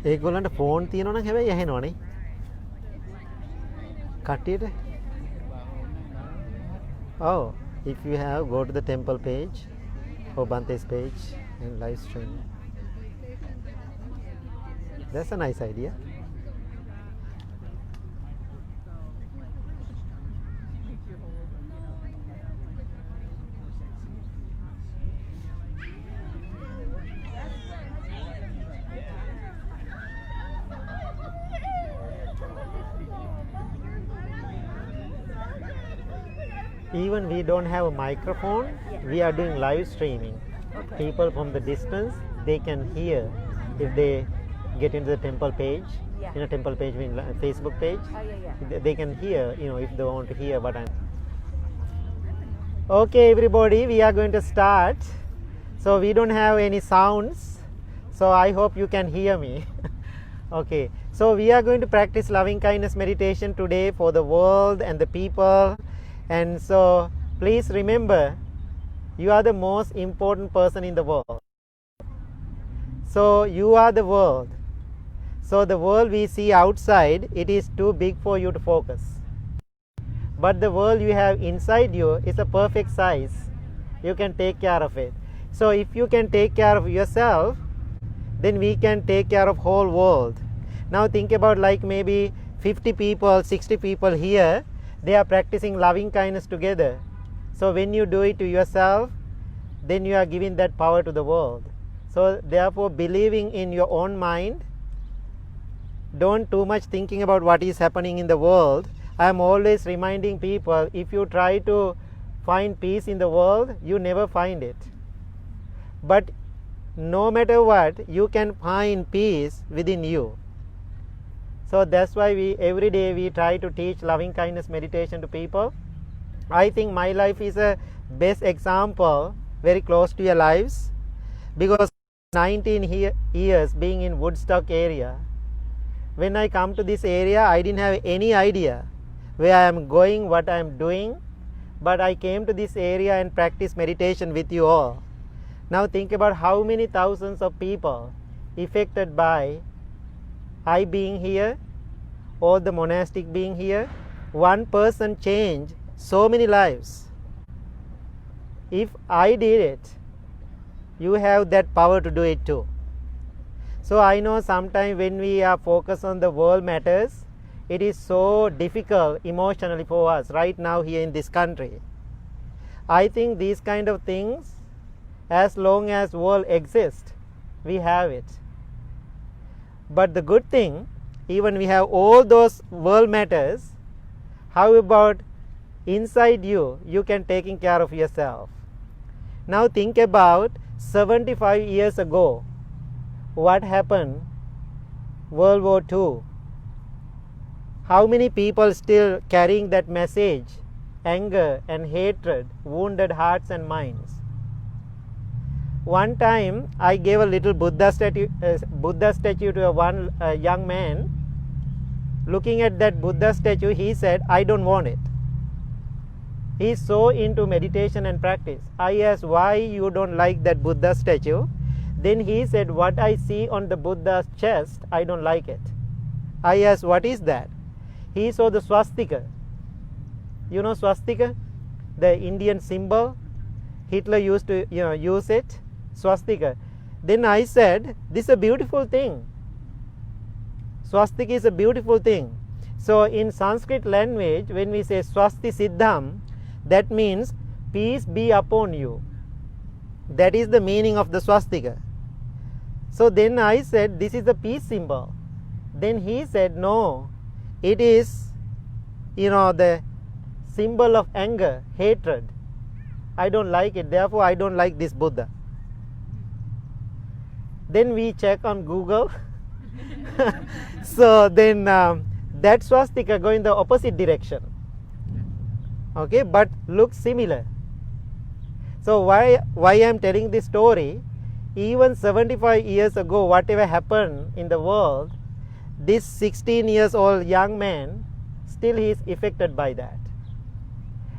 ඒගොල්ලන්ට ෆෝන් තියෙනවා නම් හැබැයි ඇහෙනවනේ. කට්ටියට. Oh, if you have, go to the temple page or Bante's page and live stream. That's a nice idea. Even we don't have a microphone, we are doing live streaming. Okay. People from the distance, they can hear if they get into the temple page. Yeah. In a temple page, in Facebook page, Oh, yeah. they can hear, if they want to hear what I'm. Okay, everybody, we are going to start. So we don't have any sounds, so I hope you can hear me. Okay, so we are going to practice loving kindness meditation today for the world and the people. And so please remember, you are the most important person in the world. So you are the world. So the world we see outside, it is too big for you to focus. But the world you have inside you is a perfect size. You can take care of it. So if you can take care of yourself, then we can take care of whole world. Now think about like maybe 50 people, 60 people here, they are practicing loving kindness together. So when you do it to yourself, then you are giving that power to the world. So therefore, believing in your own mind, don't too much thinking about what is happening in the world. I am always reminding people, if you try to find peace in the world, you never find it. But no matter what, you can find peace within you. So that's why every day we try to teach loving kindness meditation to people. I think my life is a best example, very close to your lives, because 19 years being in Woodstock area. When I come to this area, I didn't have any idea where I am going, what I am doing, but I came to this area and practiced meditation with you all. Now think about how many thousands of people affected by I being here, or the monastic being here. One person changed so many lives. If I did it, you have that power to do it too. So I know sometimes when we are focused on the world matters, it is so difficult emotionally for us right now here in this country. I think these kind of things, as long as world exists, we have it. But the good thing, even we have all those world matters, how about inside you, you can taking care of yourself. Now think about 75 years ago, what happened, World War II. How many people still carrying that message, anger and hatred, wounded hearts and minds. One time I gave a little Buddha statue to one young man. Looking at that Buddha statue, he said, I don't want it. He is so into meditation and practice. I asked, why you don't like that Buddha statue? Then he said, what I see on the Buddha's chest, I don't like it. I asked, what is that? He saw the swastika. You know swastika? The Indian symbol. Hitler used to use it. Swastika. Then I said, this is a beautiful thing. Swastika is a beautiful thing. So in Sanskrit language, when we say swasti siddham, that means peace be upon you. That is the meaning of the swastika. So then I said, this is a peace symbol. Then he said, no, it is, the symbol of anger, hatred. I don't like it, therefore I don't like this Buddha. Then we check on Google. So then that swastika go in the opposite direction. Okay, but looks similar. So why I am telling this story, even 75 years ago, whatever happened in the world, this 16 years old young man, still he is affected by that.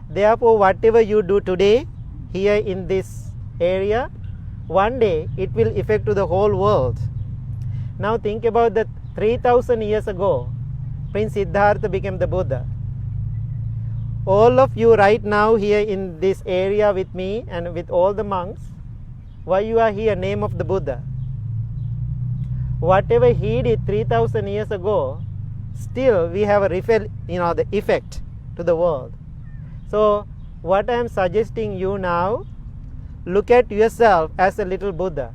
Therefore, whatever you do today, here in this area, one day it will affect to the whole world. Now think about that 3000 years ago, Prince Siddhartha became the Buddha. All of you right now here in this area with me and with all the monks, why you are here? Name of the Buddha. Whatever he did 3000 years ago, still we have a the effect to the world. So what I am suggesting you now, look at yourself as a little Buddha.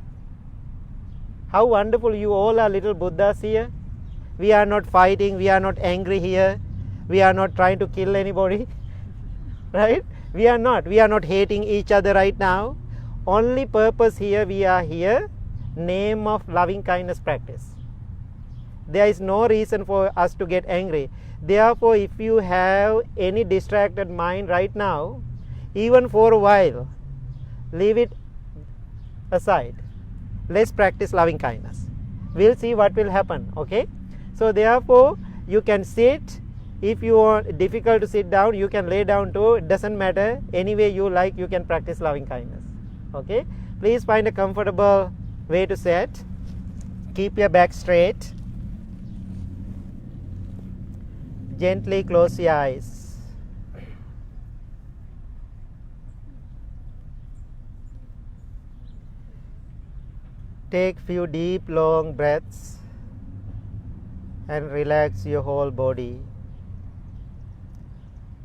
How wonderful you all are, little Buddhas here. We are not fighting, we are not angry here, we are not trying to kill anybody, right? We are not hating each other right now. Only purpose here, we are here, name of loving kindness practice. There is no reason for us to get angry. Therefore, if you have any distracted mind right now, even for a while, leave it aside. Let's practice loving kindness. We'll see what will happen, okay? So therefore, you can sit. If you are difficult to sit down, you can lay down too. It doesn't matter. Any way you like, you can practice loving kindness, okay? Please find a comfortable way to sit. Keep your back straight. Gently close your eyes. Take few deep long breaths and relax your whole body.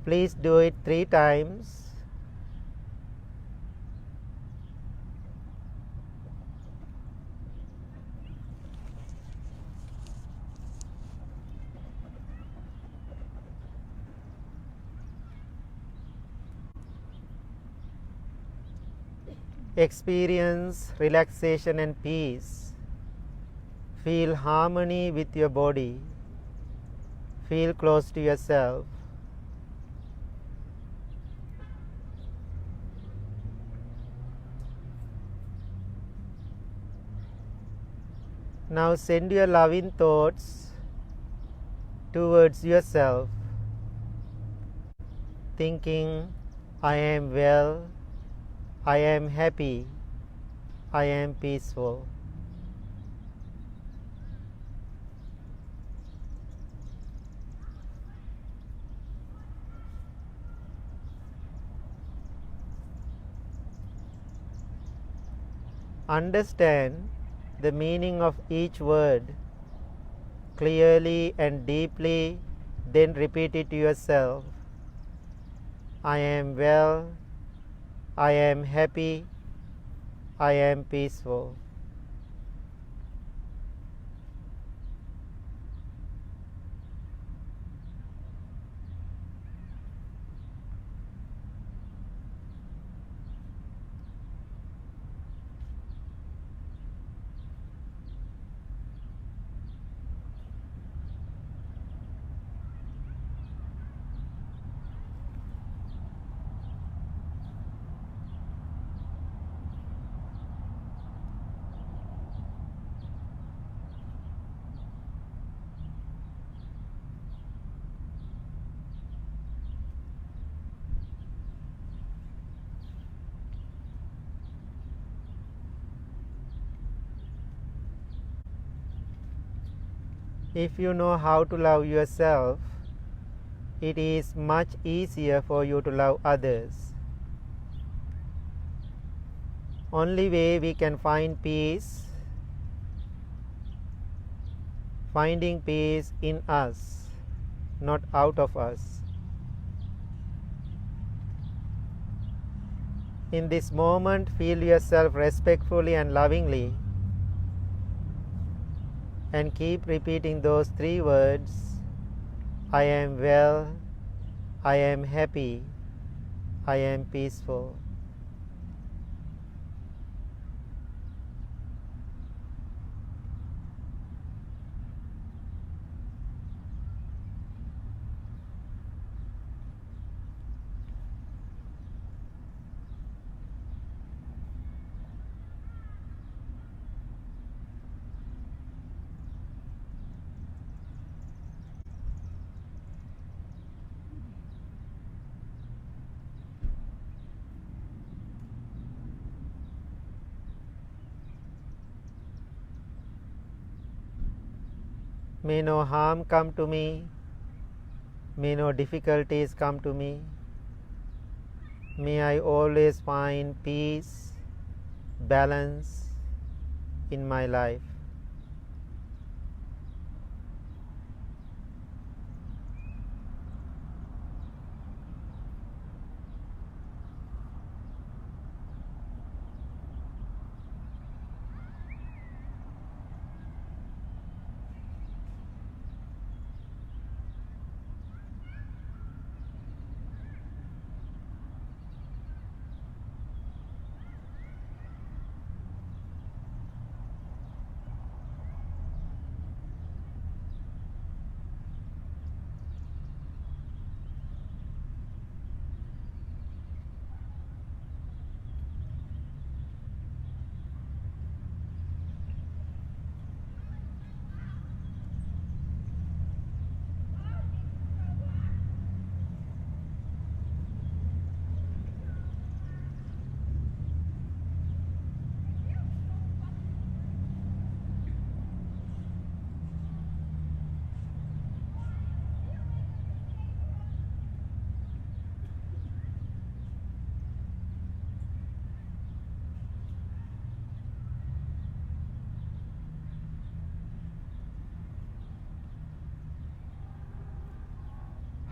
Please do it 3 times. Experience relaxation and peace. Feel harmony with your body. Feel close to yourself. Now send your loving thoughts towards yourself, thinking, I am well, I am happy, I am peaceful. Understand the meaning of each word clearly and deeply, then repeat it to yourself. I am well, I am happy, I am peaceful. If you know how to love yourself, it is much easier for you to love others. Only way we can find peace, finding peace in us, not out of us. In this moment, feel yourself respectfully and lovingly, and keep repeating those 3 words, I am well, I am happy, I am peaceful. May no harm come to me. May no difficulties come to me. May I always find peace, balance in my life.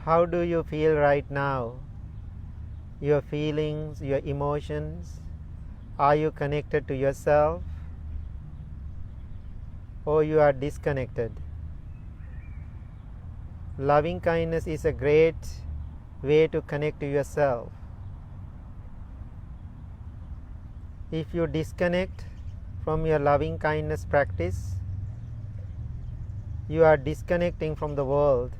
How do you feel right now? Your feelings, your emotions, are you connected to yourself or you are disconnected? Loving kindness is a great way to connect to yourself. If you disconnect from your loving kindness practice, you are disconnecting from the world.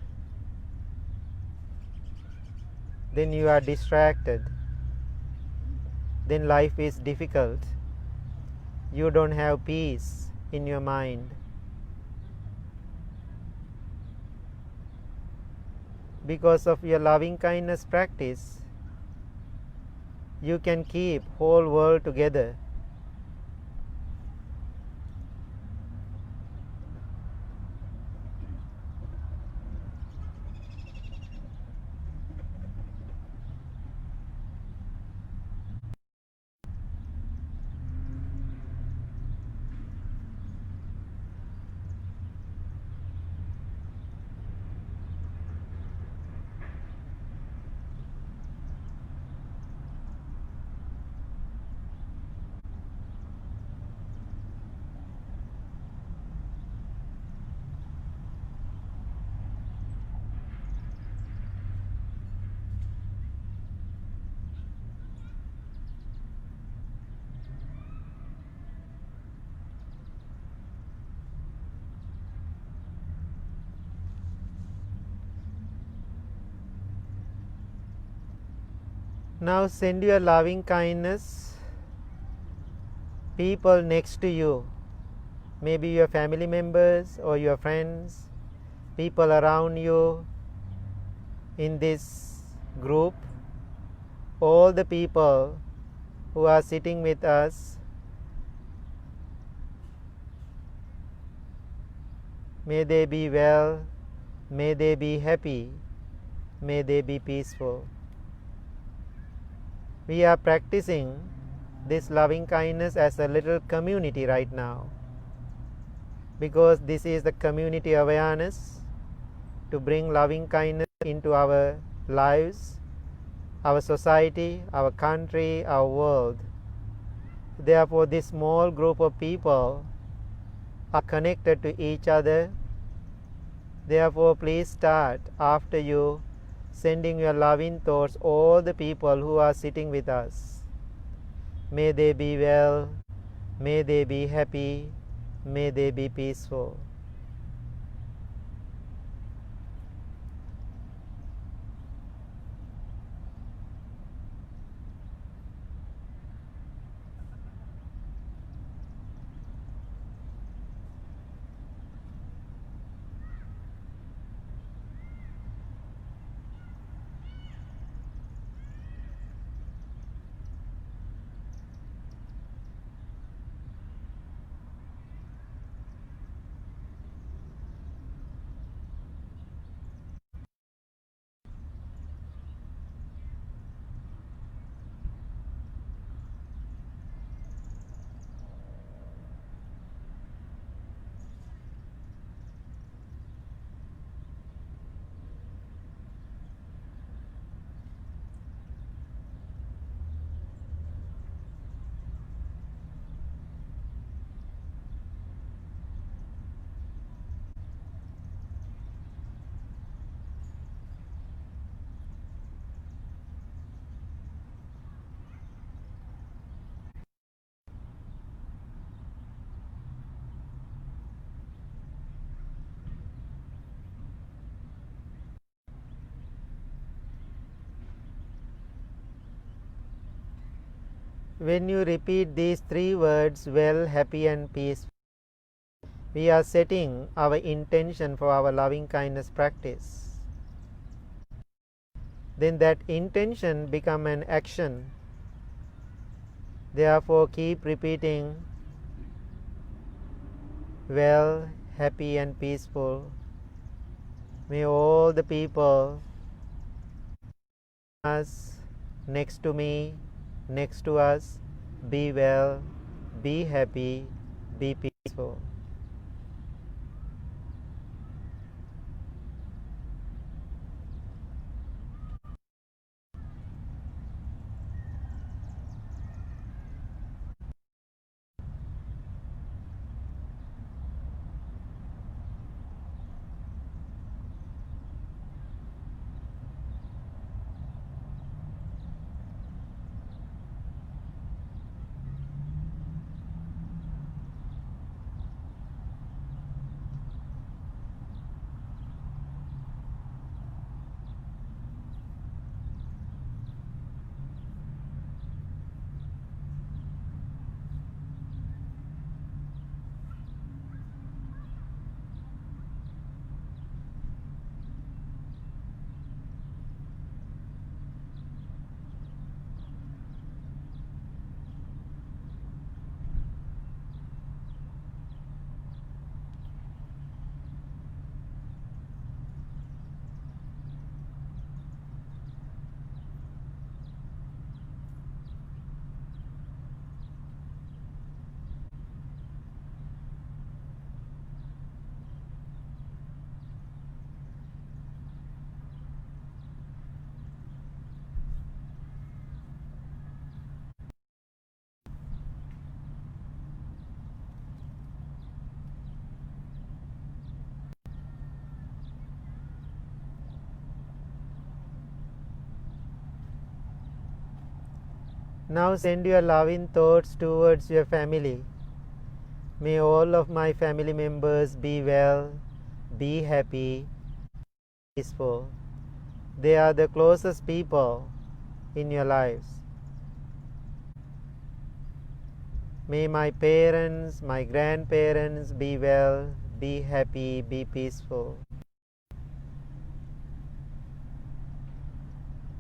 Then you are distracted. Then life is difficult. You don't have peace in your mind. Because of your loving kindness practice, you can keep whole world together. Now send your loving kindness people next to you, maybe your family members or your friends, people around you in this group, all the people who are sitting with us. May they be well, may they be happy, may they be peaceful. We are practicing this loving kindness as a little community right now, because this is the community awareness to bring loving kindness into our lives, our society, our country, our world. Therefore, this small group of people are connected to each other. Therefore, please start after you sending your loving thoughts all the people who are sitting with us. May they be well, may they be happy, may they be peaceful. When you repeat these three words, well, happy, and peaceful, we are setting our intention for our loving kindness practice. Then that intention become an action. Therefore, keep repeating well, happy, and peaceful. May all the people us, next to me, next to us, be well, be happy, be peaceful. Now send your loving thoughts towards your family. May all of my family members be well, be happy, peaceful. They are the closest people in your lives. May my parents, my grandparents be well, be happy, be peaceful.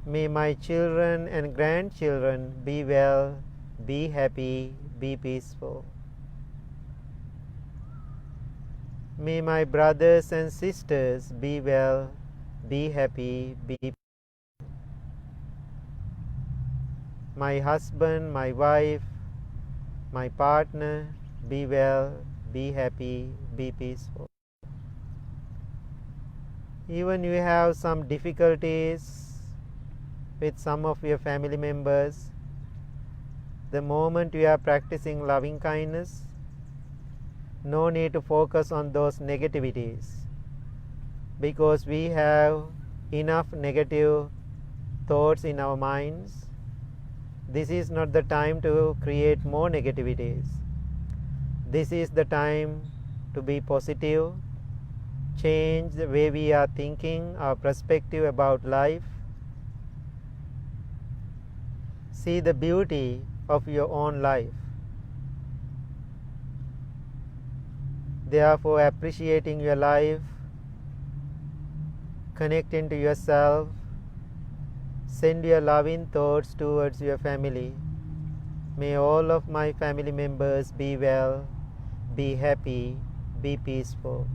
May my children and grandchildren be well, be happy, be peaceful. May my brothers and sisters be well, be happy, be peaceful. My husband, my wife, my partner, be well, be happy, be peaceful. Even you have some difficulties with some of your family members, the moment you are practicing loving kindness, no need to focus on those negativities, because we have enough negative thoughts in our minds. This is not the time to create more negativities. This is the time to be positive, change the way we are thinking, our perspective about life. See the beauty of your own life. Therefore, appreciating your life, connecting to yourself, send your loving thoughts towards your family. May all of my family members be well, be happy, be peaceful.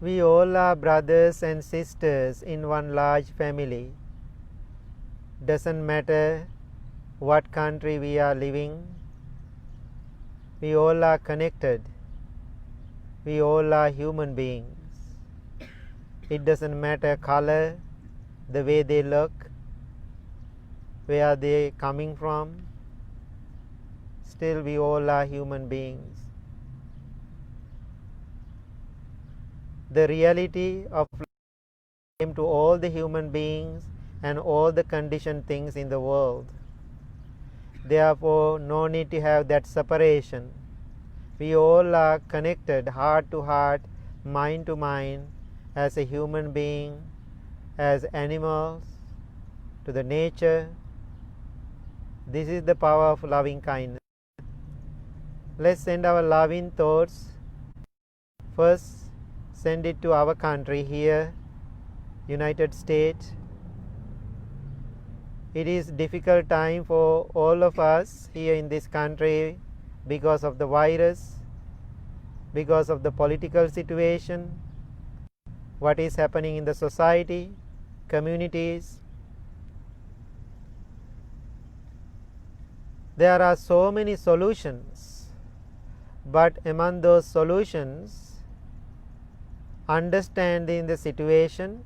We all are brothers and sisters in one large family. Doesn't matter what country we are living, we all are connected. We all are human beings. It doesn't matter color, the way they look, where are they coming from. Still we all are human beings. The reality of life came to all the human beings and all the conditioned things in the world. Therefore, no need to have that separation. We all are connected heart to heart, mind to mind, as a human being, as animals, to the nature. This is the power of loving kindness. Let's send our loving thoughts. First, send it to our country here, United States. It is difficult time for all of us here in this country because of the virus, because of the political situation, what is happening in the society, communities. There are so many solutions, but among those solutions, understanding the situation,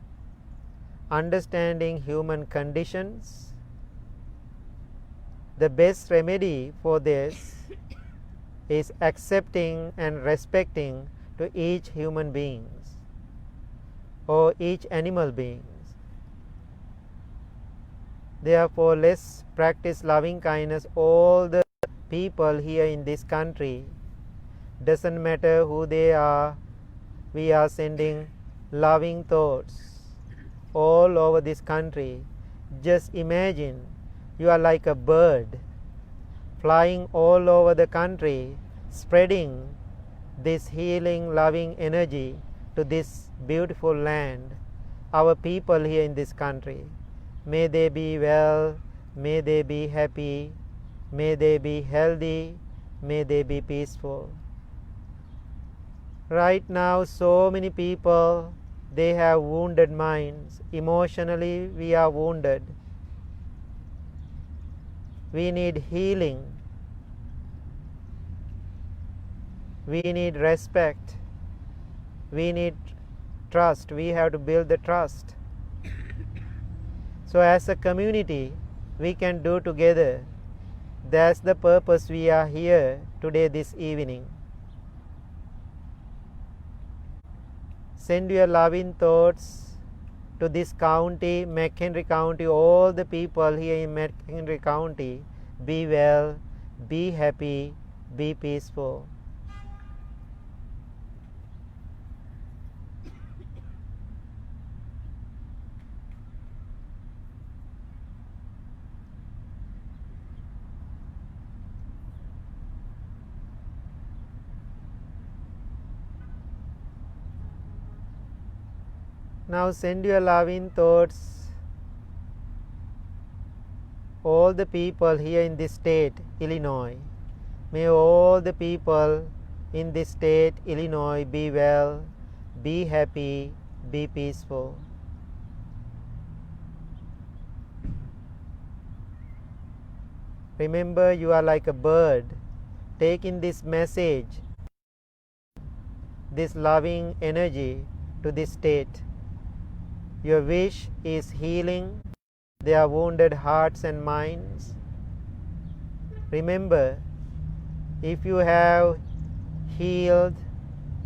understanding human conditions, the best remedy for this is accepting and respecting to each human beings or each animal beings. Therefore, let's practice loving kindness all the people here in this country. Doesn't matter who they are, we are sending loving thoughts all over this country. Just imagine you are like a bird flying all over the country, spreading this healing, loving energy to this beautiful land, our people here in this country. May they be well, may they be happy, may they be healthy, may they be peaceful. Right now, so many people, they have wounded minds. Emotionally, we are wounded. We need healing. We need respect. We need trust. We have to build the trust. So as a community, we can do together. That's the purpose we are here today, this evening. Send your loving thoughts to this county, McHenry County, all the people here in McHenry County. Be well, be happy, be peaceful. Now send your loving thoughts all the people here in this state, Illinois. May all the people in this state, Illinois, be well, be happy, be peaceful. Remember, you are like a bird. Take in this message, this loving energy to this state. Your wish is healing their wounded hearts and minds. Remember, if you have healed,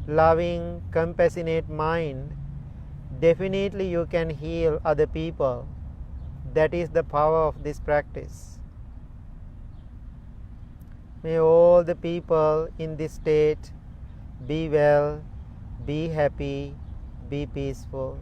loving, compassionate mind, definitely you can heal other people. That is the power of this practice. May all the people in this state be well, be happy, be peaceful.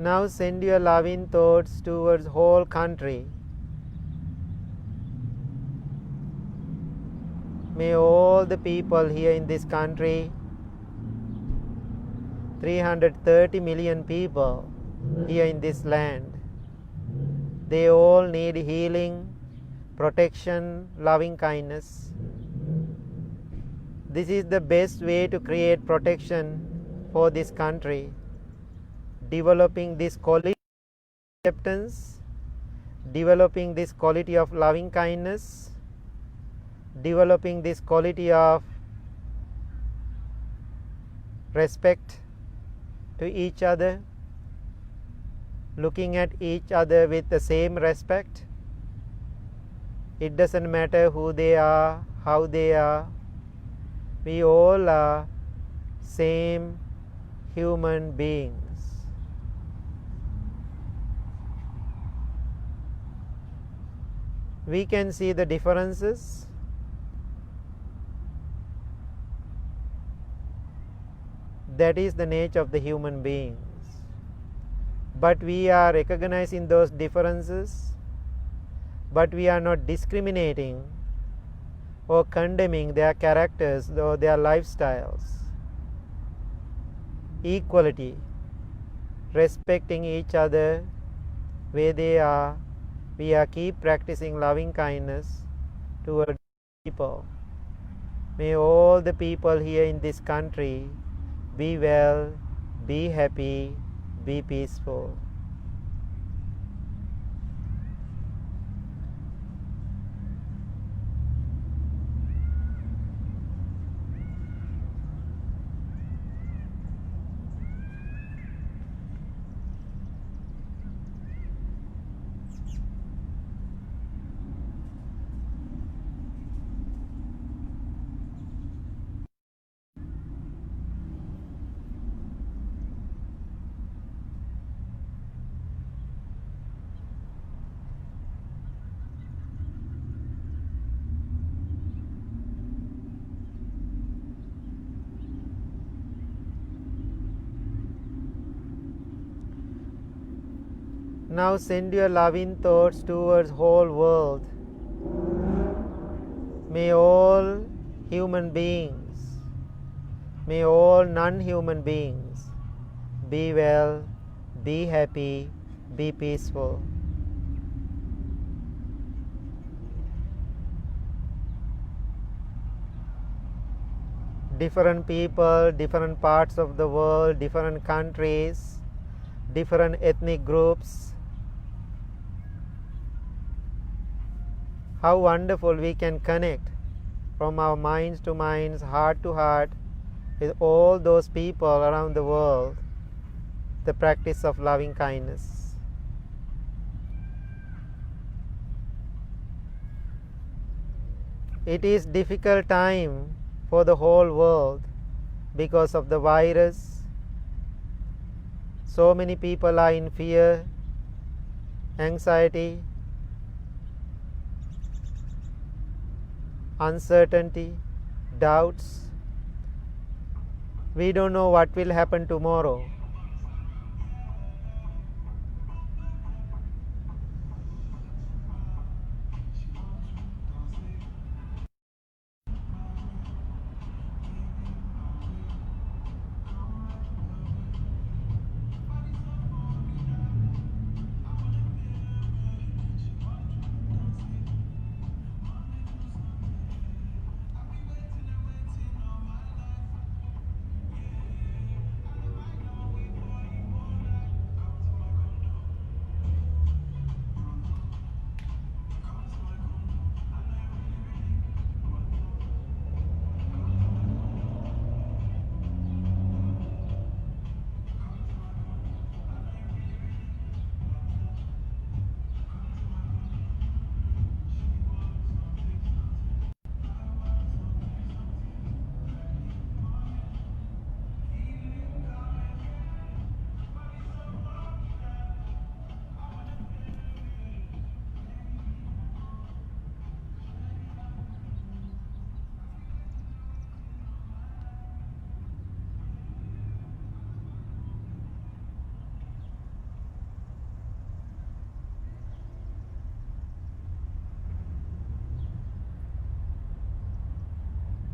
Now send your loving thoughts towards whole country. May all the people here in this country, 330 million people here in this land, they all need healing, protection, loving kindness. This is the best way to create protection for this country. Developing this quality of acceptance, developing this quality of loving kindness, developing this quality of respect to each other, looking at each other with the same respect. It doesn't matter who they are, how they are, we all are same human beings. We can see the differences. That is the nature of the human beings. But we are recognizing those differences, but we are not discriminating or condemning their characters or their lifestyles. Equality, respecting each other where they are, we are keep practicing loving kindness toward people. May all the people here in this country be well, be happy, be peaceful. Now send your loving thoughts towards whole world. May all human beings, may all non-human beings be well, be happy, be peaceful. Different people, different parts of the world, different countries, different ethnic groups. How wonderful we can connect from our minds to minds, heart to heart, with all those people around the world, the practice of loving kindness. It is difficult time for the whole world because of the virus. So many people are in fear, anxiety, uncertainty, doubts. We don't know what will happen tomorrow.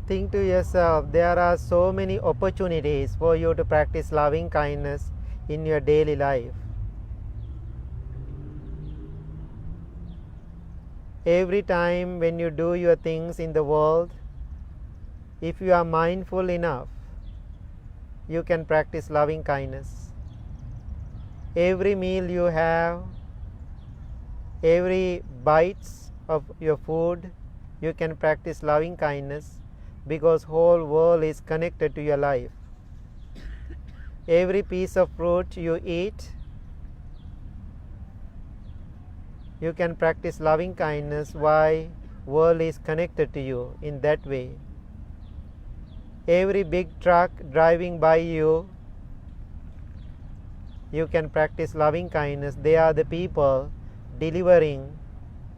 Think to yourself, there are so many opportunities for you to practice loving kindness in your daily life. Every time when you do your things in the world, if you are mindful enough, you can practice loving kindness. Every meal you have, every bites of your food, you can practice loving kindness, because whole world is connected to your life. Every piece of fruit you eat, you can practice loving kindness. Why? World is connected to you in that way. Every big truck driving by you, you can practice loving kindness. They are the people delivering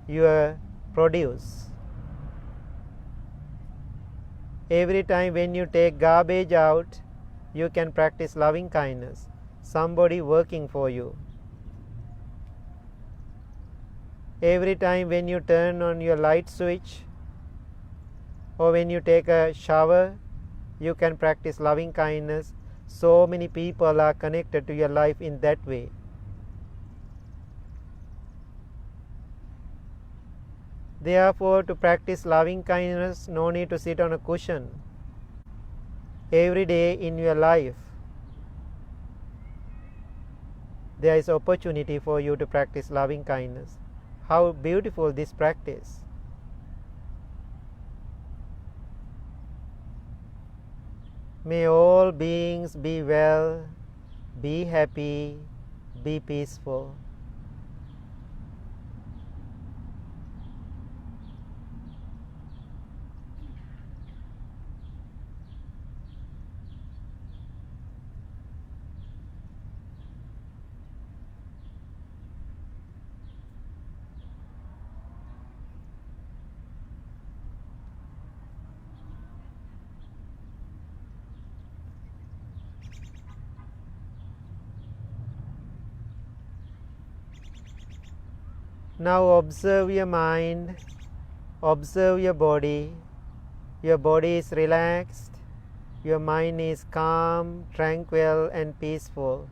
your produce. Every time when you take garbage out, you can practice loving kindness. Somebody working for you. Every time when you turn on your light switch, or when you take a shower, you can practice loving kindness. So many people are connected to your life in that way. Therefore, to practice loving kindness, no need to sit on a cushion. Every day in your life, there is opportunity for you to practice loving kindness. How beautiful this practice. May all beings be well, be happy, be peaceful. Now observe your mind, observe your body. Your body is relaxed, your mind is calm, tranquil and peaceful.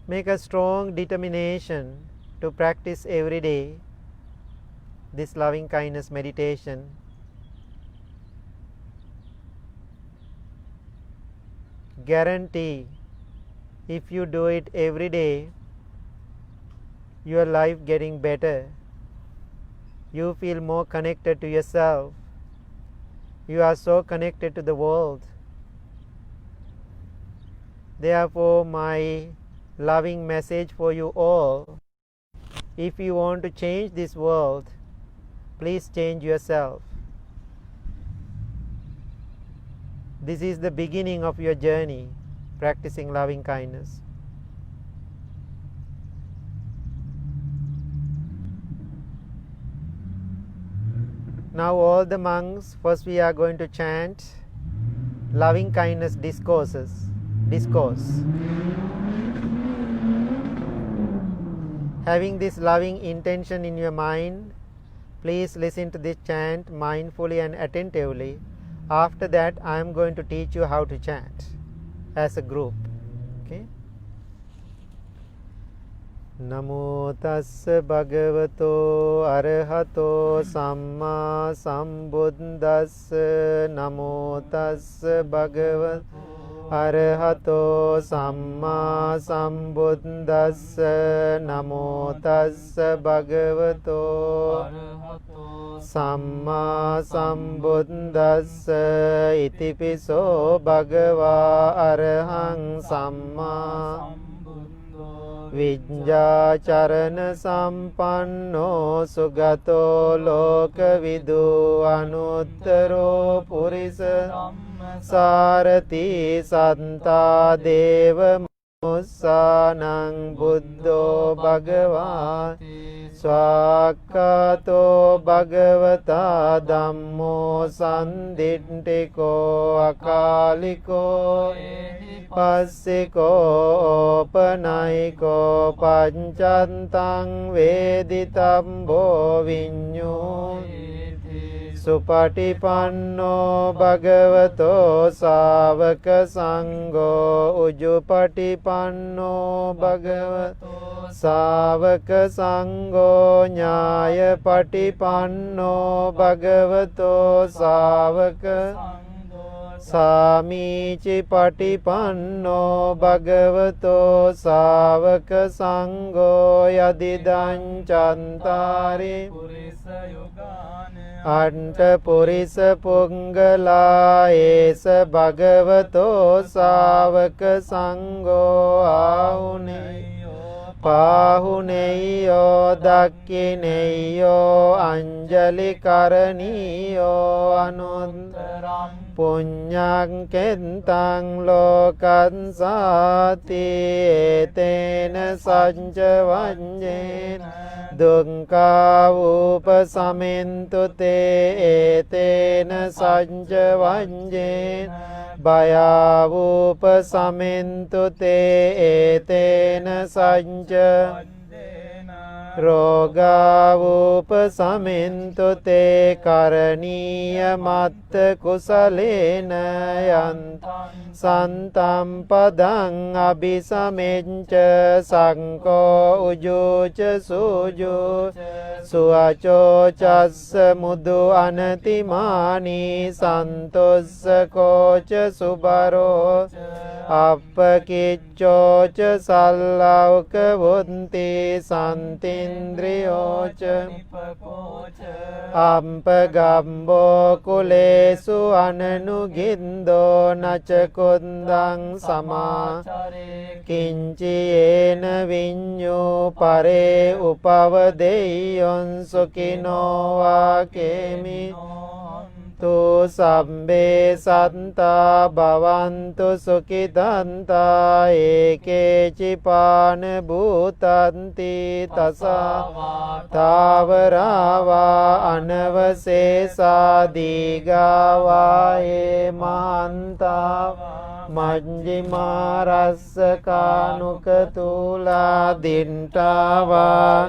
Make a strong determination to practice every day this loving kindness meditation. Guarantee, if you do it every day, your life getting better. You feel more connected to yourself. You are so connected to the world. Therefore, my loving message for you all: if you want to change this world, please change yourself. This is the beginning of your journey, practicing loving kindness. Now all the monks, first we are going to chant loving kindness discourse. Having this loving intention in your mind, please listen to this chant mindfully and attentively. After that, I am going to teach you how to chant as a group. Okay? Namo tassa bhagavato arahato samma sambuddhassa. Namo tassa bhagavato arahato samma sambuddhassa. Namo tassa bhagavato samma sambuddhassa. Itipiso bhagava arahang samma Vijjācarana sampanno sugato lokavidu anuttaro purisa sarati santa deva mussanang buddho bhagavati ස්වාක්ඛාතෝ භගවතා ධම්මෝ සන්දිට්ඨිකෝ අකාලිකෝ පස්සිකෝ ඕපනයිකෝ පංචන්තං වේදිතම්බෝ විඤ්ඤෝ සුපටිපන්නෝ භගවතෝ ශාවක සංඝෝ උජුපටිපන්නෝ භගවතෝ ශාවක සංඝෝ ඥායපටිපන්නෝ භගවතෝ ශාවක සාමීචි පටිපන්නෝ භගවතෝ ශාවක සංඝෝ යදිදං චන්තාරි අන්ත පුරිස පුංගලා ඒස භගවතෝ ශාවක සංඝෝ ආහුනේයෝ පාහුනේයෝ දක්ඛිනේයෝ අංජලි කරණීයෝ අනුත්තරං පුඤ්ඤං කෙන්තං ලෝකං සාති ඒතේන සංච වඤ්ඤේන දුක්ඛා උපසමෙන්තු තේ ඒතේන සංච වඤ්ඤේන භයා උපසමෙන්තු තේ ඒතේන සංච රෝගා උපසමෙන්තු තේ කරණීය මත්ත කුසලේන යන්තං සන්තම් පදං අபிසමෙච්ච සංකෝ උජෝච සූජෝ සුවචෝ චස්ස මුදු අනතිමානි සන්තොස්ස කෝච සුබරෝ අප්පකිච්චෝච සල්ලෞක වුන්ති සන්තින්ද්‍රියෝච අම්පගම්බෝ කුලේසු අනනුගින්දෝ නච කුන්දං සමාචරේ කිංචයේන විඤ්ඤෝ පරේ උපවදෙය්‍යොන් සුඛිනෝ වාකේමි තු සම්බේ සත්තා භවන්තු සුඛිතන්තා ඒකේචිපාන භූතන්ති තසා තාවරාවා අනවසේසා දීගාවා ඒමාන්තා මජ්ජිමා රස්සකානුකතුලා දින්ටාවා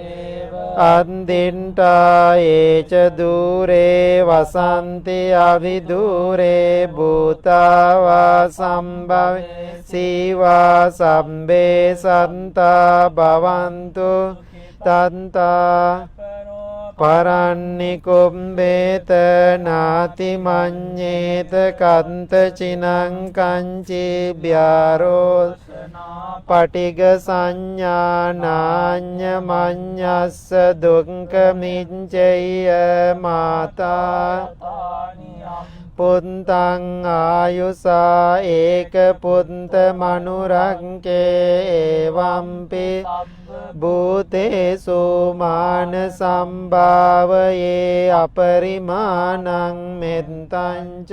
අන්දින්ටා ඒච දූරේ වසන්ති අවිදූරේ භූතාවා සම්භවේ සීවා සම්බේ සන්තා භවන්තු තන්තා පරන්නිකුම්බේත නාති මඤ්ඤේත කන්ත චිනං කංචි භ්‍යාරෝ පටිග සංඥානාඤ්ඤ මඤ්ඤස්ස දුක්ඛ මිච්ඡය මාතා පුන්තං ආයුසා ඒක පුන්ත මනුරංකේ එවම්පි භූතේසු මාන සම්භාවයේ අපරිමාණං මෙත්තංච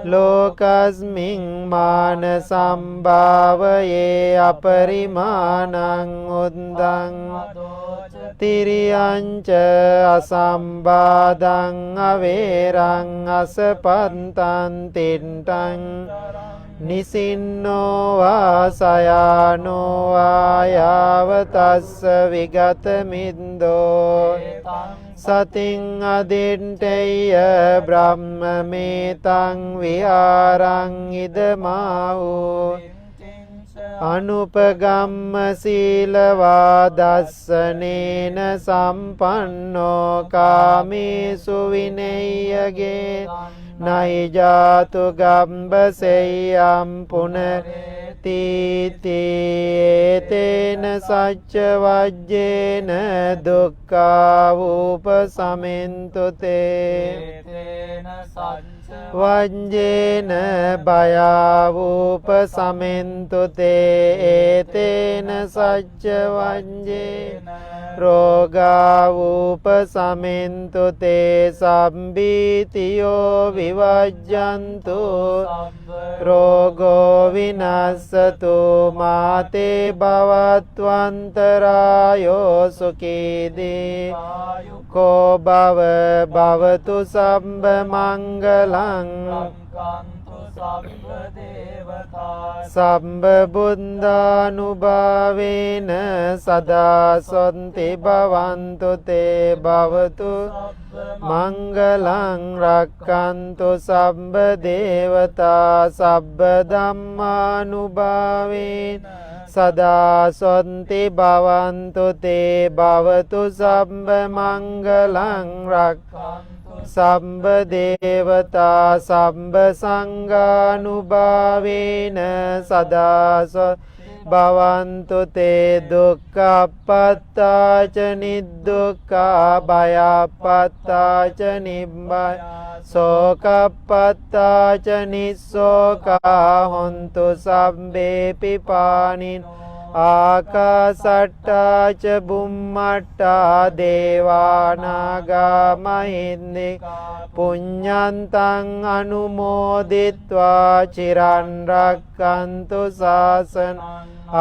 ලෝකස්මින් මාන සම්භාවයේ අපරිමාණං උද්දං තිරියංච අසම්බාධං අවේරං අසපන්තං තින්ටං නිසින්නෝ වාසයානෝ ආයාවතස්ස විගත මින්දෝ සතින් අදින්ටෙය්‍ය බ්‍රහ්මමේතං විහාරං ඉදමාවෝ අනුපගම්ම සීලවා දස්සනේන සම්පන්නෝ කාමේසු විනෙය්‍යගේ නයිජාතු ගම්බසෙය්‍යම් පුනතිතේතේන සච්ච වජ්ජේන දුක්ඛා උපසමෙන්තු තේ වංජේන භයාවූපසමෙන්තු තේ ඒතේන සච්ච වංජේන රෝගාවූපසමෙන්තු තේ සම්බීතියෝ විවජ්ජන්තු රෝගෝ විනස්සතු මාතේ භවත්වන්තරායෝ සුඛීදී කෝ භව භවතු සම්බ මංගලං සම්බ බුද්ධානුභාවේන සදා සොන්ති භවන්තු තේ භවතු මංගලං රක්칸තු සම්බ දේවතා සබ්බ ධම්මානුභාවේන සදා සොන්ති භවන්තු තේ භවතු සම්බ මංගලං රක්칸තු සම්බ දේවතා සම්බ සංඝානුභාවේන සදාස භවන්තු තේ දුක්ඛප්පත්තාච නිදුක්ඛා භයප්පත්තාච නිබ්බය සෝකප්පත්තාච නිස්සෝකා හොන්තු සම්බේ පිපානින් ආකාසට්ටා ච බුම්මට්ටා දේවානාගා මහින්దికා පුඤ්ඤන්තං අනුමෝදිත්වා චිරන් රක්칸තු ශාසනං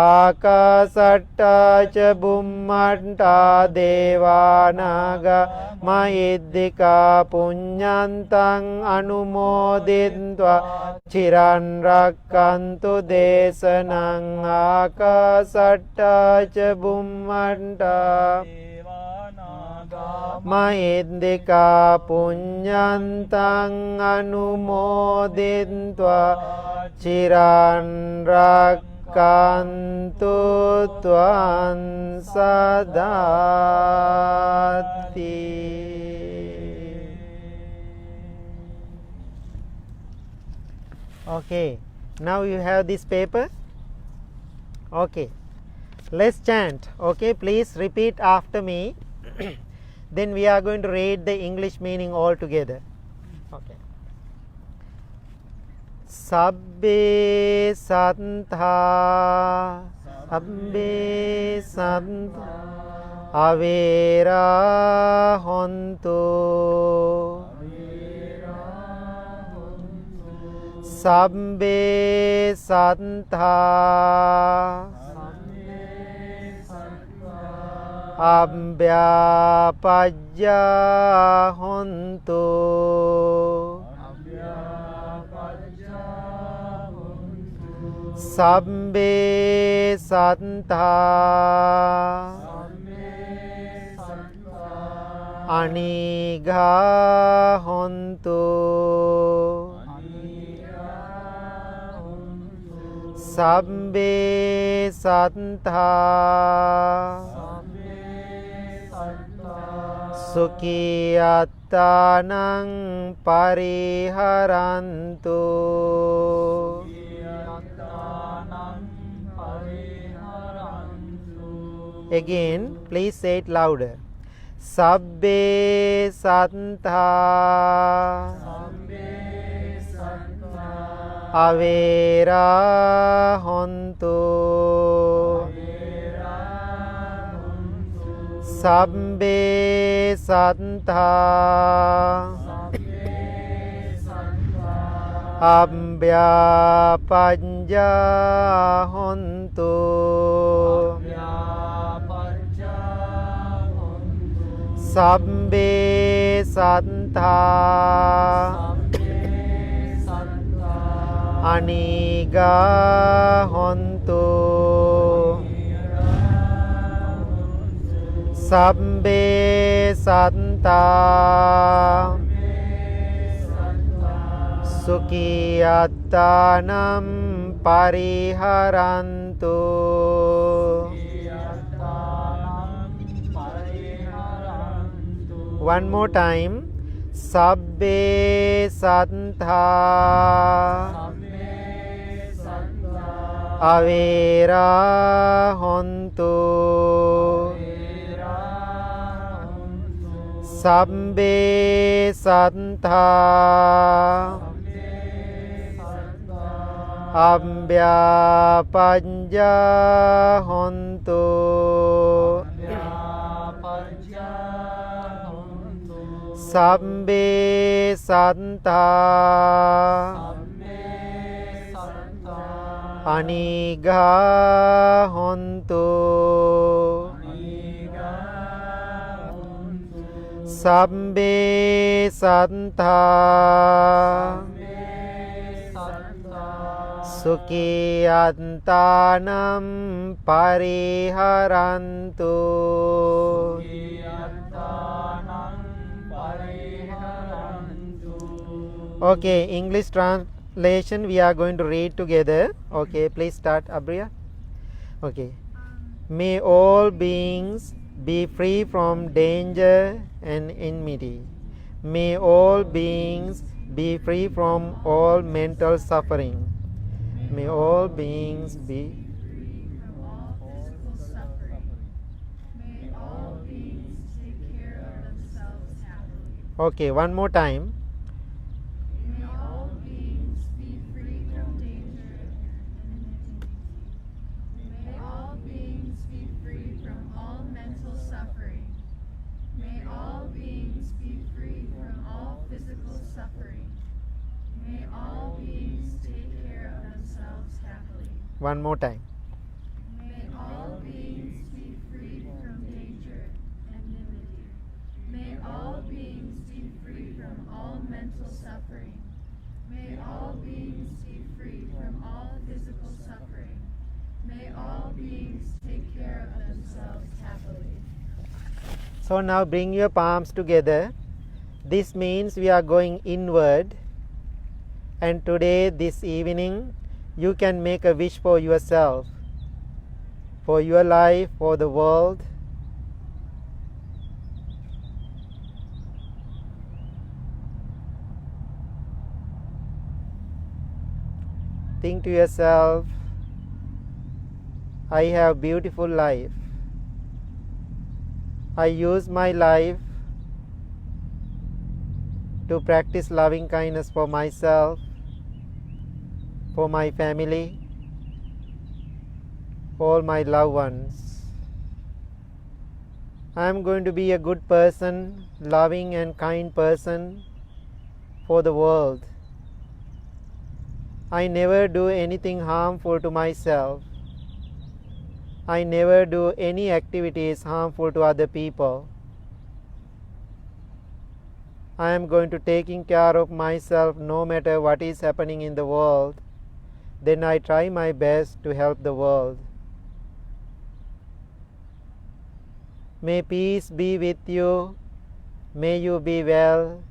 ආකාසට්ටා ච බුම්මට්ටා දේවානාගා මහින්దికා පුඤ්ඤන්තං අනුමෝදිත්වා චිරන් රක්칸තු දේශනං ආකාසට්ටා ච බුම්මට්ටා මහින්దికා පුඤ්ඤන්තං අනුමෝදිත්වා චිරන් රක්칸තු ත්වං සදාති. Okay, now you have this paper. Okay, let's chant. Okay, please repeat after me. Then we are going to read the English meaning all together. Okay. Sabbe santha abbe santha avera hontu sabbe santha abhyapajja hontu sabbe santha anigha hontu sabbe santha sukhiyattanan pariharantu. Again, please say it louder. Sabbe santha avera hontu sabbe santha abhyapajja hontu sabbe santha anigha hontu sabbe santha sukhiyatanam pariharantu. One more time. Sabbe santha avera hontu Sabbe Santa Ambya Panja Hontu Sabbe Santa Aniga Hontu Sabbe Santa Sukhi Antanam Pariharantu. Okay, English translation we are going to read together. Okay, please start, Abriya. Okay. May all beings be free from danger and enmity. May all beings be free from all mental suffering. May all beings be free from all physical suffering. May all beings take care of themselves happily. Okay, one more time. May all beings be free from danger and enmity. May all beings be free from all mental suffering. May all beings be free from all physical suffering. May all beings take care of themselves happily. One more time. May all beings be free from danger and enmity. May all beings be free from all mental suffering. May all beings be free from all physical suffering. May all beings take care of themselves happily. So now bring your palms together. This means we are going inward, and today, this evening, you can make a wish for yourself, for your life, for the world. Think to yourself, I have beautiful life. I use my life to practice loving kindness for myself, for my family, all my loved ones. I am going to be a good person, loving and kind person for the world. I never do anything harmful to myself. I never do any activities harmful to other people. I am going to taking care of myself no matter what is happening in the world. Then I try my best to help the world. May peace be with you. May you be well.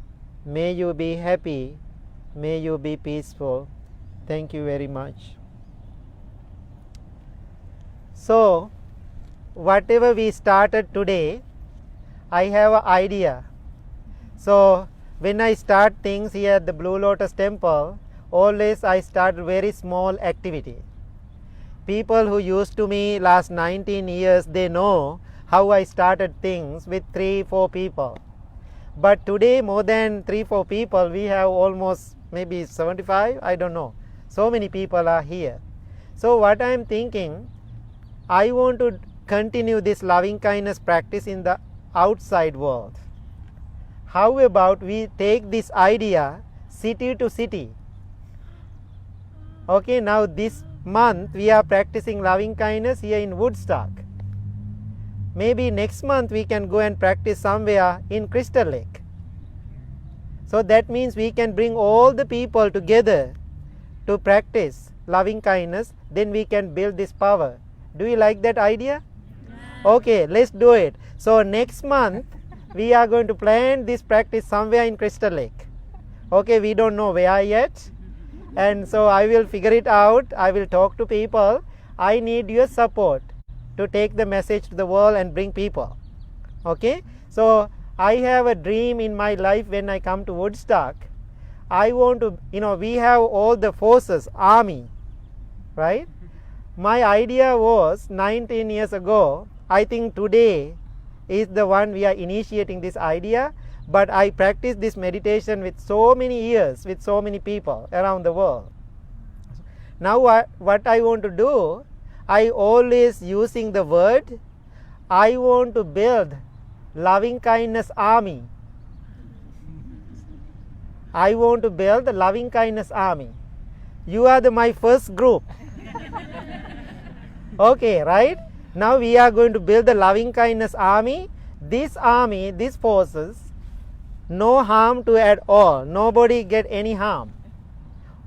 May you be happy. May you be peaceful. Thank you very much. So, whatever we started today, I have an idea. So, when I start things here at the Blue Lotus Temple, always I start very small activity. People who used to me last 19 years, they know how I started things with 3-4 people. But today more than 3-4 people, we have almost maybe 75, I don't know. So many people are here. So what I am thinking, I want to continue this loving kindness practice in the outside world. How about we take this idea city to city? Okay, now this month we are practicing loving kindness here in Woodstock. Maybe next month we can go and practice somewhere in Crystal Lake. So that means we can bring all the people together to practice loving kindness, then we can build this power. Do you like that idea? Okay, let's do it. So next month we are going to plan this practice somewhere in Crystal Lake. Okay, we don't know where yet. And so I will figure it out. I will talk to people. I need your support to take the message to the world and bring people. Okay, so I have a dream in my life when I come to Woodstock. I want to, we have all the forces, army, right? My idea was 19 years ago. I think today is the one we are initiating this idea. but I practice this meditation with so many years, with so many people around the world. Now what I want to do, I always using the word, I want to build loving kindness army. I want to build the loving kindness army. You are my first group. Okay, right? Now we are going to build the loving kindness army. This army, these forces, no harm to at all. Nobody get any harm.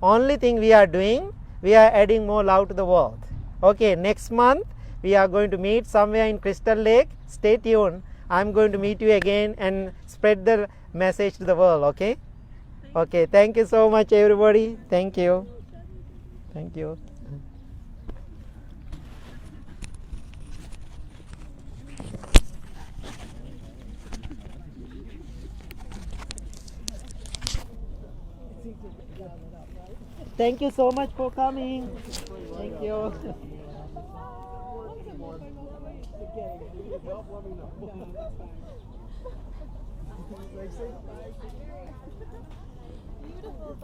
Only thing we are doing, we are adding more love to the world. Okay, next month we are going to meet somewhere in Crystal Lake. Stay tuned. I'm going to meet you again and spread the message to the world. Okay? Okay, thank you so much everybody. Thank you. Thank you. Thank you so much for coming. Thank you.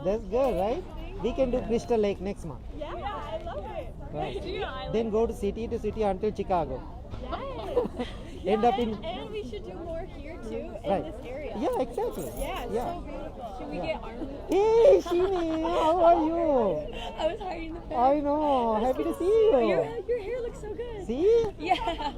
That's good, right? We can do Crystal Lake next month. Yeah, I love it. Right. Yeah, Then go to city until Chicago. yes. End up in. And we should do more here too in Right. this area. Yeah, exactly. Yeah, it's so beautiful. Should we get armed? Hey, Shini, how are you? I was hiding the back. I know. Happy to see you. Your hair looks so good. See? Yeah.